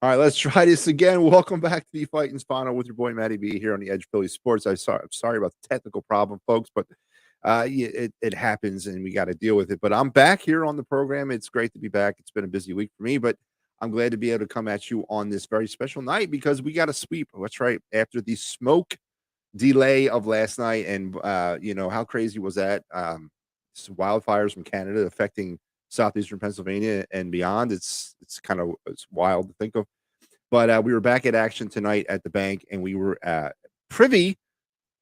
All right, let's try this again. Welcome back to the Phightins Final with your boy Matty B here on the Edge Phillies Sports. I'm sorry about the technical problem, folks, but yeah, it happens and we got to deal with it. But I'm back here on the program. It's great to be back. It's been a busy week for me, but I'm glad to be able to come at you on this very special night because we got a sweep. That's right. After the smoke delay of last night, and how crazy was that? Wildfires from Canada affecting southeastern Pennsylvania and beyond. It's wild to think of. But we were back at action tonight at the bank, and we were privy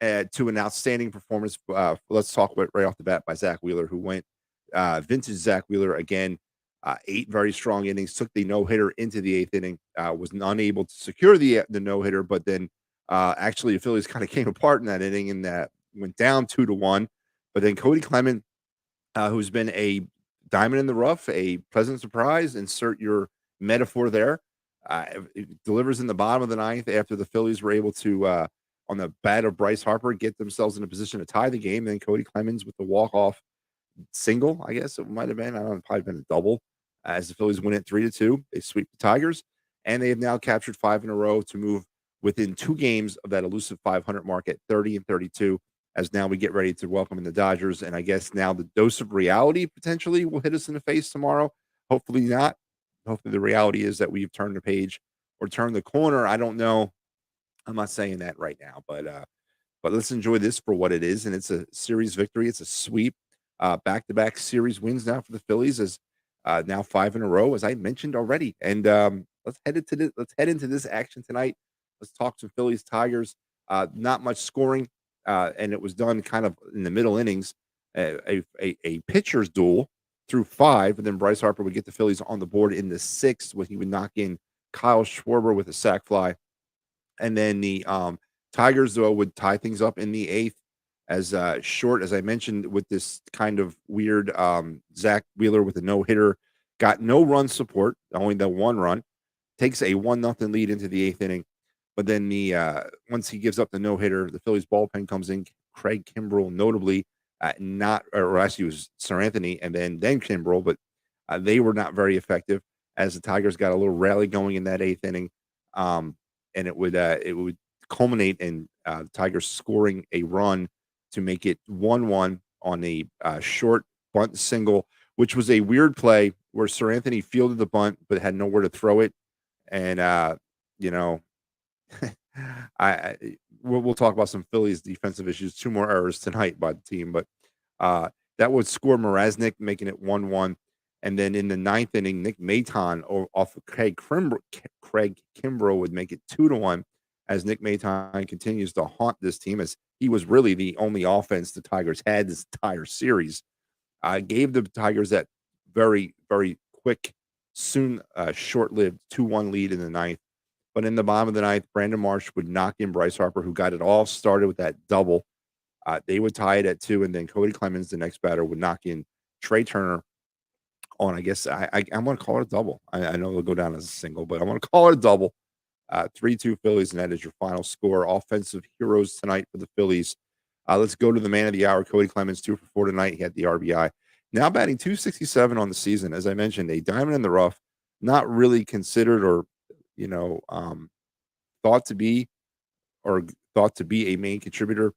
to an outstanding performance. Let's talk about right off the bat by Zach Wheeler, who went vintage Zach Wheeler again. 8 very strong innings, took the no hitter into the 8th inning, was unable to secure the no hitter, but then actually the Phillies kind of came apart in that inning and went down 2-1. But then Cody Clement, who's been a diamond in the rough, a pleasant surprise, insert your metaphor there. It delivers in the bottom of the 9th after the Phillies were able to, on the bat of Bryce Harper, get themselves in a position to tie the game. Then Cody Clemens with the walk-off single, I guess it might have been. I don't know, probably been a double. As the Phillies win it 3-2, they sweep the Tigers, and they have now captured 5 in a row to move within 2 games of that elusive 500 mark at 30-32. As now we get ready to welcome in the Dodgers, and I guess now the dose of reality potentially will hit us in the face tomorrow. Hopefully not. Hopefully the reality is that we've turned the page or turned the corner. I don't know. I'm not saying that right now, but let's enjoy this for what it is, and it's a series victory. It's a sweep, back-to-back series wins now for the Phillies, as now 5 in a row, as I mentioned already. And let's head into this action tonight. Let's talk some Phillies Tigers. Not much scoring, and it was done kind of in the middle innings. A pitcher's duel through 5, and then Bryce Harper would get the Phillies on the board in the 6th when he would knock in Kyle Schwarber with a sac fly. And then the Tigers, though, would tie things up in the 8th, as short as I mentioned, with this kind of weird Zach Wheeler with a no-hitter, got no run support, only the 1 run, takes a 1-0 lead into the 8th inning. But then once he gives up the no-hitter, the Phillies bullpen comes in. Craig Kimbrell, notably, actually it was Sir Anthony and then Kimbrell, but they were not very effective, as the Tigers got a little rally going in that 8th inning. And it would culminate in the Tigers scoring a run to make it 1-1 on a short bunt single, which was a weird play where Sir Anthony fielded the bunt but had nowhere to throw it. And we'll talk about some Phillies defensive issues. 2 more errors tonight by the team, but that would score Mrazek, making it 1-1. And then in the 9th inning, Nick Maton off of Craig Kimbrell would make it 2-1, as Nick Maton continues to haunt this team, as he was really the only offense the Tigers had this entire series. Gave the Tigers that very, very quick, soon short-lived 2-1 lead in the 9th. But in the bottom of the 9th, Brandon Marsh would knock in Bryce Harper, who got it all started with that double. They would tie it at 2, and then Cody Clemens, the next batter, would knock in Trey Turner on, I guess I'm going to call it a double. I know it'll go down as a single, but I'm going to call it a double. 3-2 Phillies, and that is your final score. Offensive heroes tonight for the Phillies. Let's go to the man of the hour, Cody Clemens, 2 for 4 tonight. He had the RBI. Now batting .267 on the season. As I mentioned, a diamond in the rough, not really considered or thought to be a main contributor,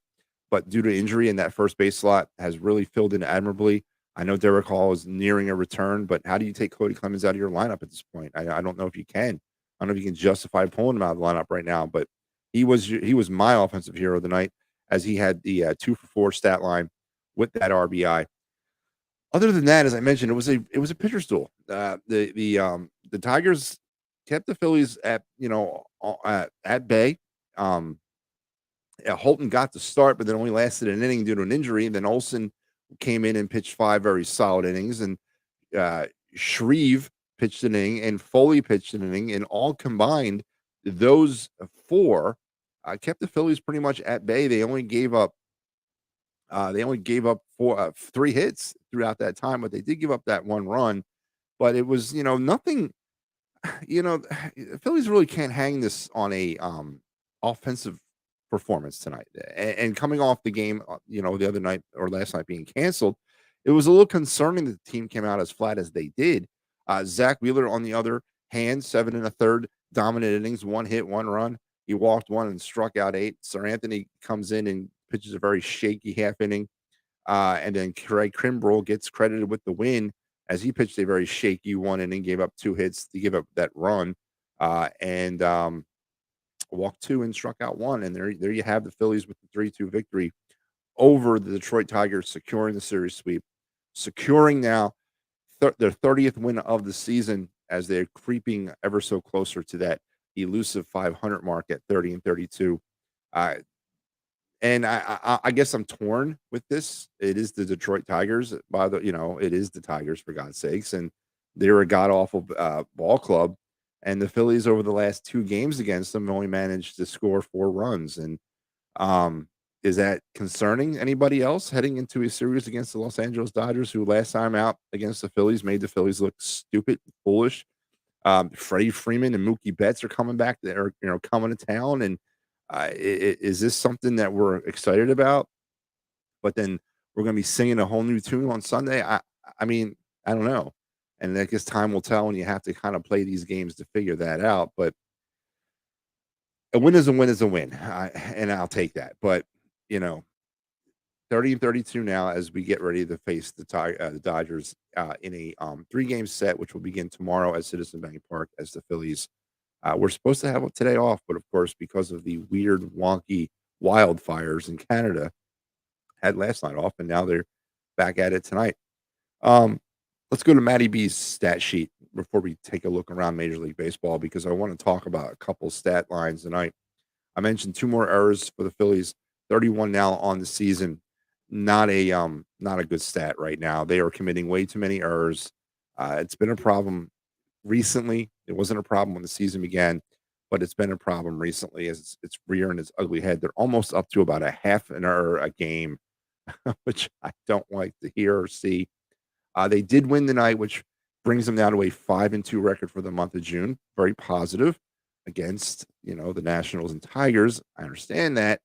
but due to injury in that first base slot, has really filled in admirably. I know Derek Hall is nearing a return, but how do you take Cody Clemens out of your lineup at this point? I don't know if you can. I don't know if you can justify pulling him out of the lineup right now, but he was my offensive hero of the night, as he had the 2 for 4 stat line with that RBI. Other than that, as I mentioned, it was a pitcher's duel. The Tigers kept the Phillies at bay. Holton got the start, but then only lasted an inning due to an injury. And then Olsen came in and pitched 5 very solid innings, and Shreve pitched an inning, and Foley pitched an inning, and all combined, those 4 kept the Phillies pretty much at bay. They only gave up 3 hits throughout that time, but they did give up that 1 run. But it was nothing. Phillies really can't hang this on a offensive performance tonight. And coming off the game, the other night or last night being canceled, it was a little concerning that the team came out as flat as they did. Zach Wheeler, on the other hand, 7 1/3 dominant innings, one hit, one run. He walked one and struck out eight. Sir Anthony comes in and pitches a very shaky half inning. And then Craig Kimbrell gets credited with the win as he pitched a very shaky one inning, gave up two hits to give up that run, and walked two and struck out one. And there you have the Phillies with the 3-2 victory over the Detroit Tigers, securing the series sweep, securing now their 30th win of the season as they're creeping ever so closer to that elusive 500 mark at 30-32. Uh, and I guess I'm torn with this. It is the Detroit Tigers, it is the Tigers for God's sakes, and they're a god awful ball club. And the Phillies over the last two games against them only managed to score 4 runs. And um, is that concerning anybody else heading into a series against the Los Angeles Dodgers, who last time out against the Phillies made the Phillies look stupid, foolish? Freddie Freeman and Mookie Betts are coming back. They're coming to town, and is this something that we're excited about? But then we're going to be singing a whole new tune on Sunday. I mean, I don't know, and I guess time will tell, and you have to kind of play these games to figure that out. But a win is a win is a win, and I'll take that. But you know, 30-32 now as we get ready to face the Dodgers in a 3-game set, which will begin tomorrow at Citizen Bank Park as the Phillies. We're supposed to have today off, but of course, because of the weird, wonky wildfires in Canada, had last night off, and now they're back at it tonight. Um, let's go to Matty B's stat sheet before we take a look around Major League Baseball, because I want to talk about a couple stat lines tonight. I mentioned 2 more errors for the Phillies, 31 now on the season. Not a good stat right now. They are committing way too many errors. It's been a problem recently. It wasn't a problem when the season began, but it's been a problem recently as it's rearing its ugly head. They're almost up to about a half an error a game, which I don't like to hear or see. They did win tonight, which brings them down to a 5-2 record for the month of June. Very positive against the Nationals and Tigers. I understand that,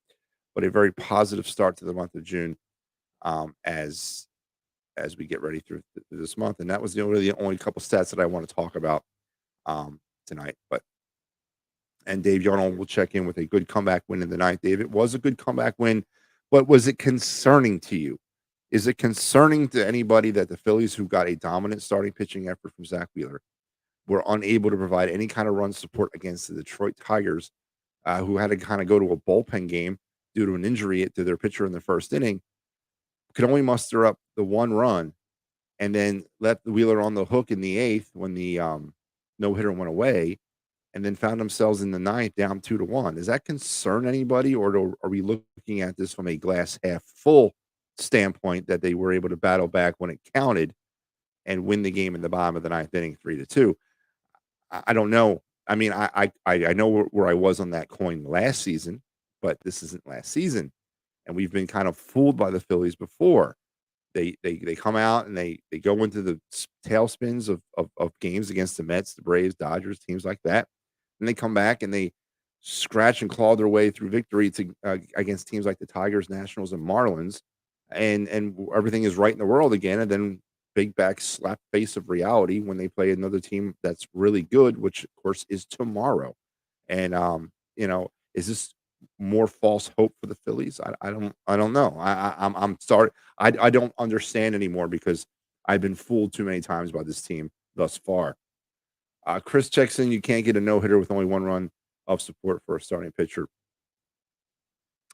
but a very positive start to the month of June, as we get ready through this month. And that was really the only couple stats that I want to talk about tonight. And Dave Yarnold will check in with a good comeback win in the ninth. Dave, it was a good comeback win, but was it concerning to you? Is it concerning to anybody that the Phillies, who got a dominant starting pitching effort from Zach Wheeler, were unable to provide any kind of run support against the Detroit Tigers, who had to kind of go to a bullpen game due to an injury to their pitcher in the first inning, could only muster up the 1 run, and then left Wheeler on the hook in the eighth when the no hitter went away, and then found themselves in the ninth down 2-1. Does that concern anybody, or are we looking at this from a glass half full standpoint, that they were able to battle back when it counted and win the game in the bottom of the ninth inning 3-2? I don't know. I mean, I know where I was on that coin last season, but this isn't last season, and we've been kind of fooled by the Phillies before. They come out and they go into the tailspins of games against the Mets, the Braves, Dodgers, teams like that, and they come back and they scratch and claw their way through victory to against teams like the Tigers, Nationals, and Marlins, and everything is right in the world again. And then big back slap face of reality when they play another team that's really good, which of course is tomorrow. And is this more false hope for the Phillies? I don't know. I'm sorry. I don't understand anymore, because I've been fooled too many times by this team thus far. Chris checks in. You can't get a no hitter with only 1 run of support for a starting pitcher.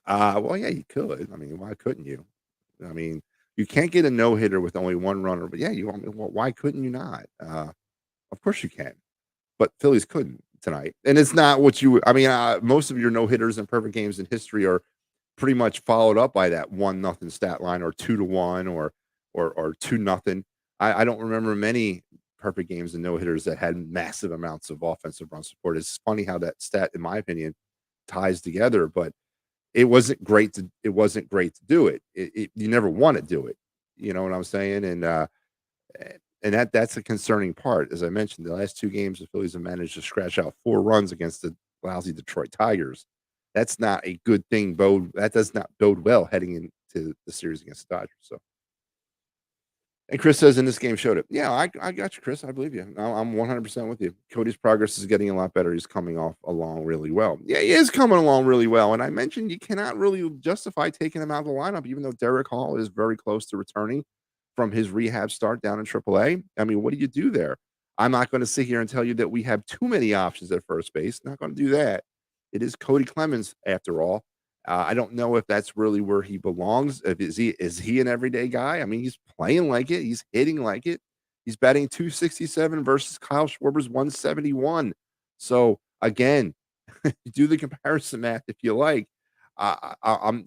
Well, yeah, you could. I mean, why couldn't you? I mean, you can't get a no hitter with only 1 runner, but yeah, well, why couldn't you not? Of course you can, but Phillies couldn't tonight. And it's not what you. I mean, most of your no hitters and perfect games in history are pretty much followed up by that 1-0 stat line, or 2-1, or 2-0. I don't remember many perfect games and no hitters that had massive amounts of offensive run support. It's funny how that stat, in my opinion, ties together, but it wasn't great to do it. You never want to do it. You know what I'm saying? And that's a concerning part. As I mentioned, the last 2 games, the Phillies have managed to scratch out 4 runs against the lousy Detroit Tigers. That's not a good thing. That does not bode well heading into the series against the Dodgers. So And Chris says, "In this game showed it." Yeah, I got you, Chris. I believe you. I'm 100% with you. Cody's progress is getting a lot better. He's coming off along really well. Yeah, he is coming along really well. And I mentioned you cannot really justify taking him out of the lineup, even though Derek Hall is very close to returning from his rehab start down in AAA. I mean, what do you do there? I'm not going to sit here and tell you that we have too many options at first base. Not going to do that. It is Cody Clemens after all. I don't know if that's really where he belongs. If is he an everyday guy? I mean, he's playing like it. He's hitting like it. He's batting 267 versus Kyle Schwarber's 171. So again, do the comparison math if you like. I'm,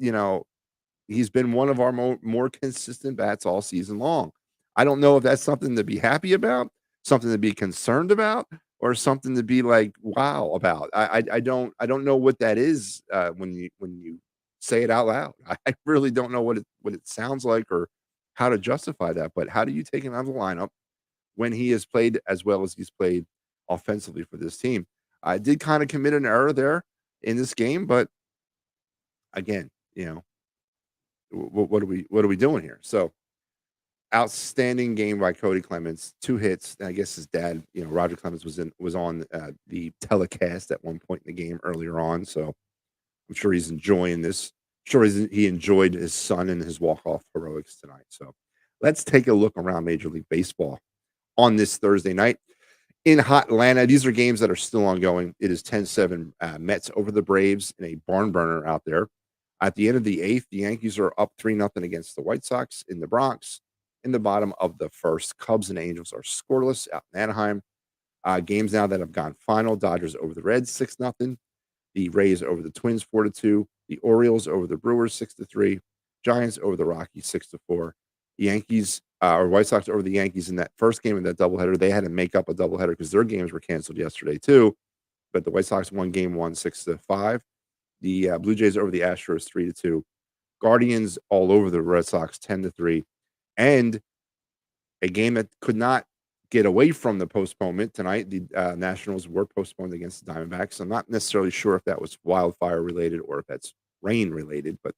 he's been one of our more consistent bats all season long. I don't know if that's something to be happy about, something to be concerned about, or something to be like wow about. I don't know what that is when you say it out loud. I really don't know what it sounds like or how to justify that. But how do you take him out of the lineup when he has played as well as he's played offensively for this team? I did kind of commit an error there in this game, but again, what are we doing here? So outstanding game by Cody Clemens, 2 hits. I guess his dad, Roger Clemens was on the telecast at one point in the game earlier on, so I'm sure he's enjoying this. Sure, he enjoyed his son and his walk-off heroics tonight. So let's take a look around Major League Baseball on this Thursday night in hot Atlanta. These are games that are still ongoing. It is 10-7 Mets over the Braves in a barn burner out there. At the end of the eighth, the Yankees are up 3-0 against the White Sox in the Bronx. In the bottom of the first, Cubs and Angels are scoreless out in Anaheim. Games now that have gone final: Dodgers over the Reds 6-0. The Rays over the Twins 4-2. The Orioles over the Brewers 6-3. Giants over the Rockies 6-4. The Yankees or White Sox over the Yankees in that first game of that doubleheader. They had to make up a doubleheader because their games were canceled yesterday too. But the White Sox won game one 6-5. The Blue Jays over the Astros 3-2. Guardians all over the Red Sox 10-3. And a game that could not get away from the postponement tonight. The Nationals were postponed against the Diamondbacks. I'm not necessarily sure if that was wildfire related or if that's rain related, but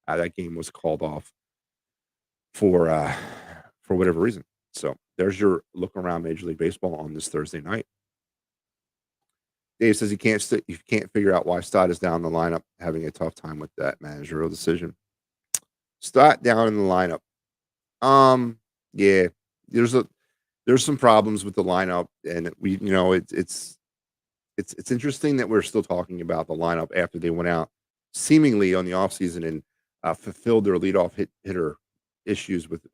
that game was called off for whatever reason. So there's your look around Major League Baseball on this Thursday night. Dave says he can't figure out why Stott is down in the lineup, having a tough time with that managerial decision. Stott down in the lineup. Yeah, there's some problems with the lineup, and it's interesting that we're still talking about the lineup after they went out seemingly on the offseason and fulfilled their leadoff hitter issues with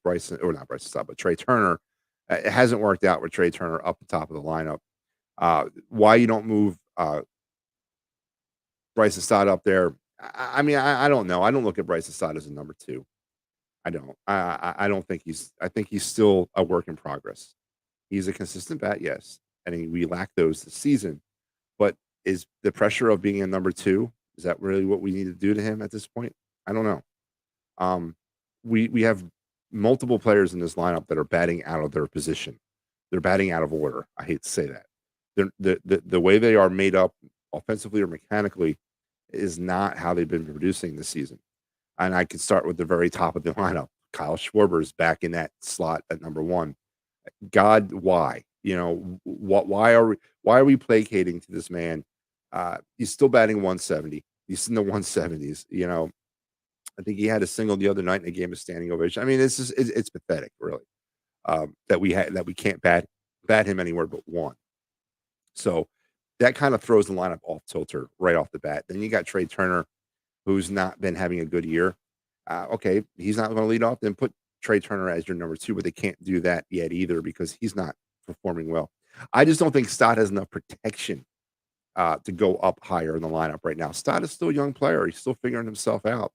Bryson, or not Bryson Stott, but Trey Turner. It hasn't worked out with Trey Turner up the top of the lineup. Why you don't move Bryson Stott up there? I mean, I don't know. I don't look at Bryson Stott as a number 2. I don't. I don't think he's. I think he's still a work in progress. He's a consistent bat, yes, and we lack those this season. But is the pressure of being a number 2, is that really what we need to do to him at this point? I don't know. We have multiple players in this lineup that are batting out of their position. They're batting out of order. I hate to say that. The way they are made up offensively or mechanically is not how they've been producing this season. And I could start with the very top of the lineup. Kyle Schwarber's back in that slot at number 1. God, why? Why are we placating to this man? He's still batting 170. He's in the 170s. I think he had a single the other night in a game of standing ovation. I mean, it's pathetic, really, that we can't bat him anywhere but 1. So that kind of throws the lineup off tilter right off the bat. Then you got Trey Turner, who's not been having a good year. Okay, he's not going to lead off. Then put Trey Turner as your number 2, but they can't do that yet either because he's not performing well. I just don't think Stott has enough protection to go up higher in the lineup right now. Stott is still a young player. He's still figuring himself out.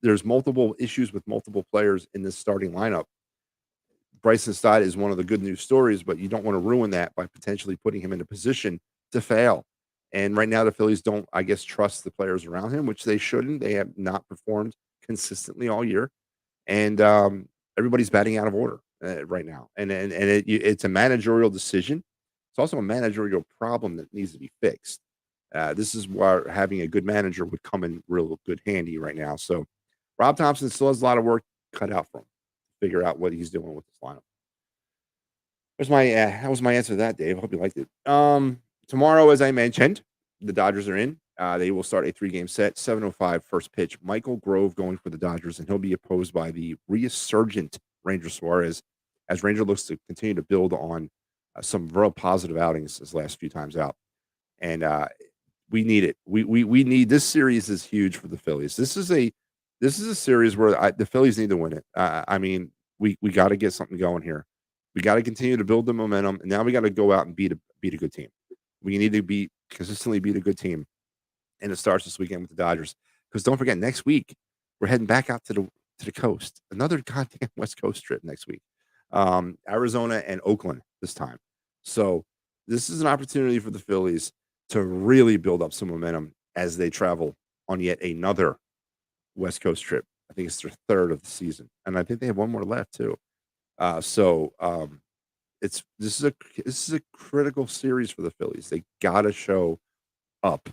There's multiple issues with multiple players in this starting lineup. Bryson Stott is one of the good news stories, but you don't want to ruin that by potentially putting him in a position to fail. And right now, the Phillies don't, I guess, trust the players around him, which they shouldn't. They have not performed consistently all year, and everybody's batting out of order right now. And it's a managerial decision. It's also a managerial problem that needs to be fixed. This is where having a good manager would come in real good handy right now. So Rob Thompson still has a lot of work cut out for him to figure out what he's doing with this lineup. That was my answer to that, Dave. I hope you liked it. Tomorrow, as I mentioned, the Dodgers are in. They will start a 3-game set, 7:05 first pitch. Michael Grove going for the Dodgers, and he'll be opposed by the resurgent Ranger Suarez, as Ranger looks to continue to build on some real positive outings his last few times out. And we need it. We need this series is huge for the Phillies. This is a series where the Phillies need to win it. I mean, we got to get something going here. We got to continue to build the momentum, and now we got to go out and beat a good team. We need to consistently beat a good team, and it starts this weekend with the Dodgers. Because don't forget, next week we're heading back out to the coast. Another goddamn West Coast trip next week. Arizona and Oakland this time. So this is an opportunity for the Phillies to really build up some momentum as they travel on yet another West Coast trip. I think it's their third of the season, and I think they have one more left too. This is a critical series for the Phillies. They got to show up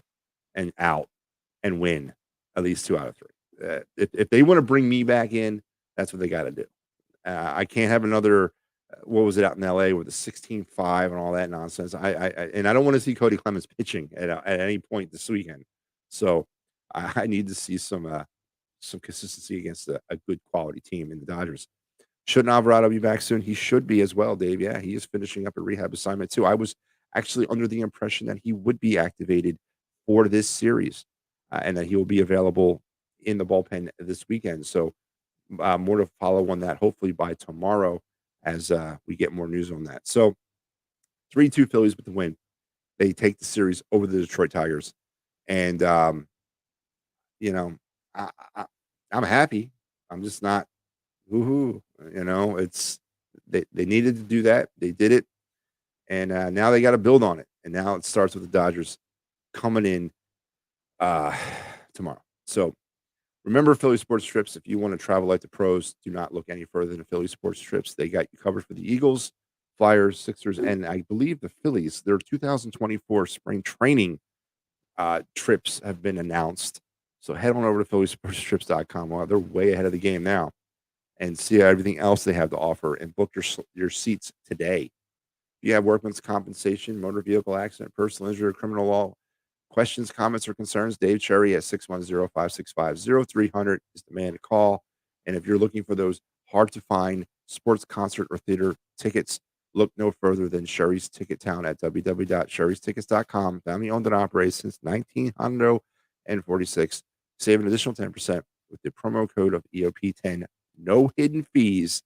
and out and win at least 2 out of 3. If they want to bring me back in, that's what they got to do. I can't have another. What was it out in L.A. with the 16-5 and all that nonsense? I don't want to see Cody Clemens pitching at any point this weekend. So I need to see some consistency against a good quality team in the Dodgers. Shouldn't Alvarado be back soon? He should be as well, Dave. Yeah, he is finishing up a rehab assignment too. I was actually under the impression that he would be activated for this series and that he will be available in the bullpen this weekend. So more to follow on that, hopefully by tomorrow as we get more news on that. So 3-2 Phillies with the win. They take the series over the Detroit Tigers. And, I'm happy. I'm just not woohoo. They needed to do that. They did it. And now they got to build on it. And now it starts with the Dodgers coming in tomorrow. So remember Philly Sports Trips. If you want to travel like the pros, do not look any further than Philly Sports Trips. They got you covered for the Eagles, Flyers, Sixers, and I believe the Phillies. Their 2024 spring training trips have been announced. So head on over to phillysportstrips.com. Well, they're way ahead of the game now. And see everything else they have to offer and book your seats today. If you have workman's compensation, motor vehicle accident, personal injury, or criminal law questions, comments, or concerns, Dave Cherry at 610-565-0300 is the man to call. And if you're looking for those hard-to-find sports, concert, or theater tickets, look no further than Sherry's Ticket Town at www.sherrystickets.com. Family owned and operated since 1946. Save an additional 10% with the promo code of EOP10. No hidden fees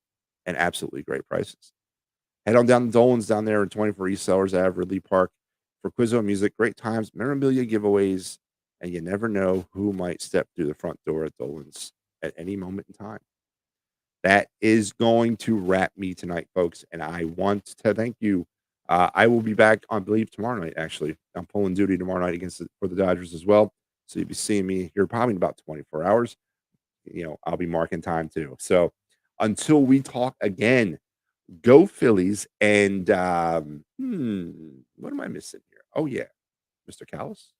and absolutely great prices. Head on down to Dolan's down there in 24 East Sellers Ave, Ridley Park for Quizzo Music, great times, memorabilia giveaways, and you never know who might step through the front door at Dolan's at any moment in time. That is going to wrap me tonight, folks, and I want to thank you. I will be back, I believe, tomorrow night, actually. I'm pulling duty tomorrow night for the Dodgers as well, so you'll be seeing me here probably in about 24 hours. I'll be marking time too. So until we talk again, go Phillies. And what am I missing here? Oh, yeah. Mr. Callis.